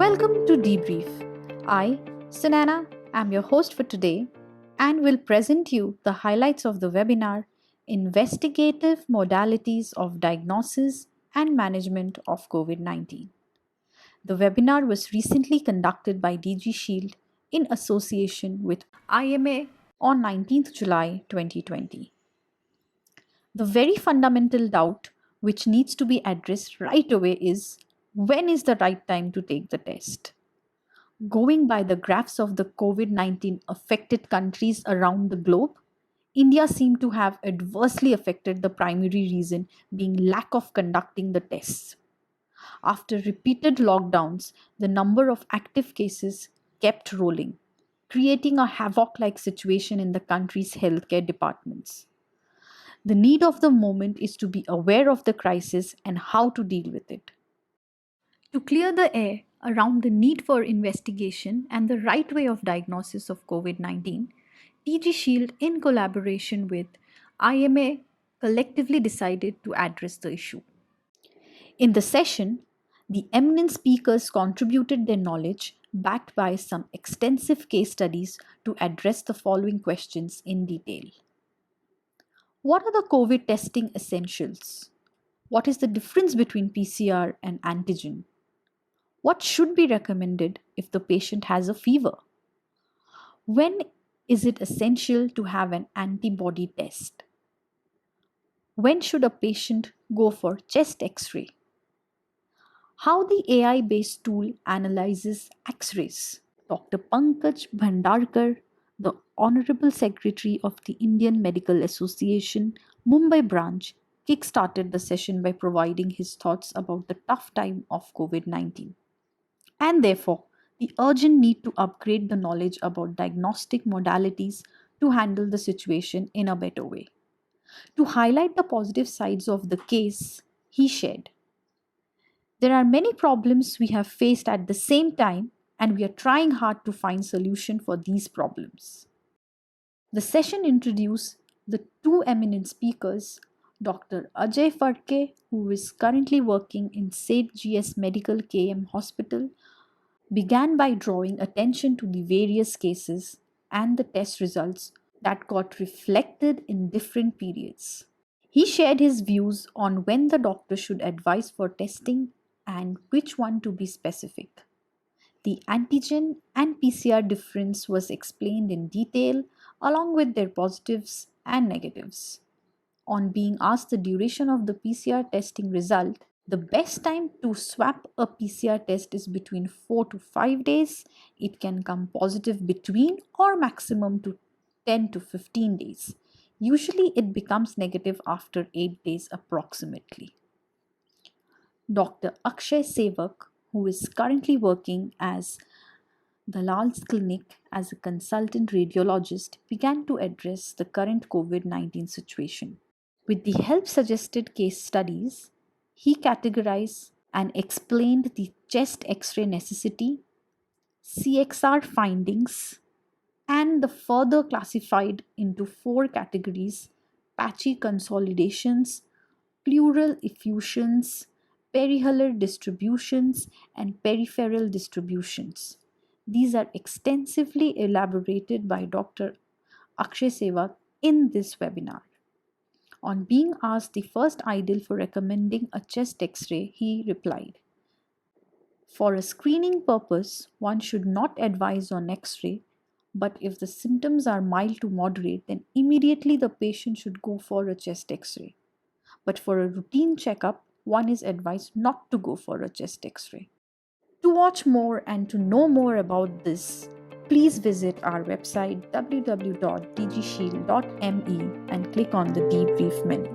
Welcome to dBrief. I, Sunana, am your host for today and will present you the highlights of the webinar Investigative Modalities of Diagnosis and Management of COVID-19. The webinar was recently conducted by DG Shield in association with IMA on 19th July 2020. The very fundamental doubt which needs to be addressed right away is, when is the right time to take the test? Going by the graphs of the COVID-19 affected countries around the globe, India seemed to have adversely affected, the primary reason being lack of conducting the tests. After repeated lockdowns, the number of active cases kept rolling, creating a havoc-like situation in the country's healthcare departments. The need of the moment is to be aware of the crisis and how to deal with it. To clear the air around the need for investigation and the right way of diagnosis of COVID-19, DG Shield, in collaboration with IMA, collectively decided to address the issue. In the session, the eminent speakers contributed their knowledge backed by some extensive case studies to address the following questions in detail. What are the COVID testing essentials? What is the difference between PCR and antigen? What should be recommended if the patient has a fever? When is it essential to have an antibody test? When should a patient go for chest X-ray? How the AI-based tool analyzes X-rays. Dr. Pankaj Bhandarkar, the Honorable Secretary of the Indian Medical Association, Mumbai branch, kick-started the session by providing his thoughts about the tough time of COVID-19. And therefore, the urgent need to upgrade the knowledge about diagnostic modalities to handle the situation in a better way. To highlight the positive sides of the case, he shared, "There are many problems we have faced at the same time, and we are trying hard to find solutions for these problems." The session introduced the two eminent speakers, Dr. Ajay Phadke, who is currently working in Seth GS Medical KM Hospital, began by drawing attention to the various cases and the test results that got reflected in different periods. He shared his views on when the doctor should advise for testing and which one to be specific. The antigen and PCR difference was explained in detail along with their positives and negatives. On being asked the duration of the PCR testing result, the best time to swap a PCR test is between 4 to 5 days. It can come positive between or maximum to 10 to 15 days. Usually it becomes negative after 8 days approximately. Dr. Akshay Sevak, who is currently working as Dalal's Clinic as a consultant radiologist, began to address the current COVID-19 situation. With the help suggested case studies, he categorized and explained the chest X-ray necessity, CXR findings, and the further classified into 4 categories: patchy consolidations, pleural effusions, perihalar distributions, and peripheral distributions. These are extensively elaborated by Dr. Akshay Sevak in this webinar. On being asked the first ideal for recommending a chest X-ray, he replied, "For a screening purpose, one should not advise on X-ray, but if the symptoms are mild to moderate, then immediately the patient should go for a chest X-ray. But for a routine checkup, one is advised not to go for a chest X-ray." To watch more and to know more about this, please visit our website www.dgshield.me and click on the dBrief menu.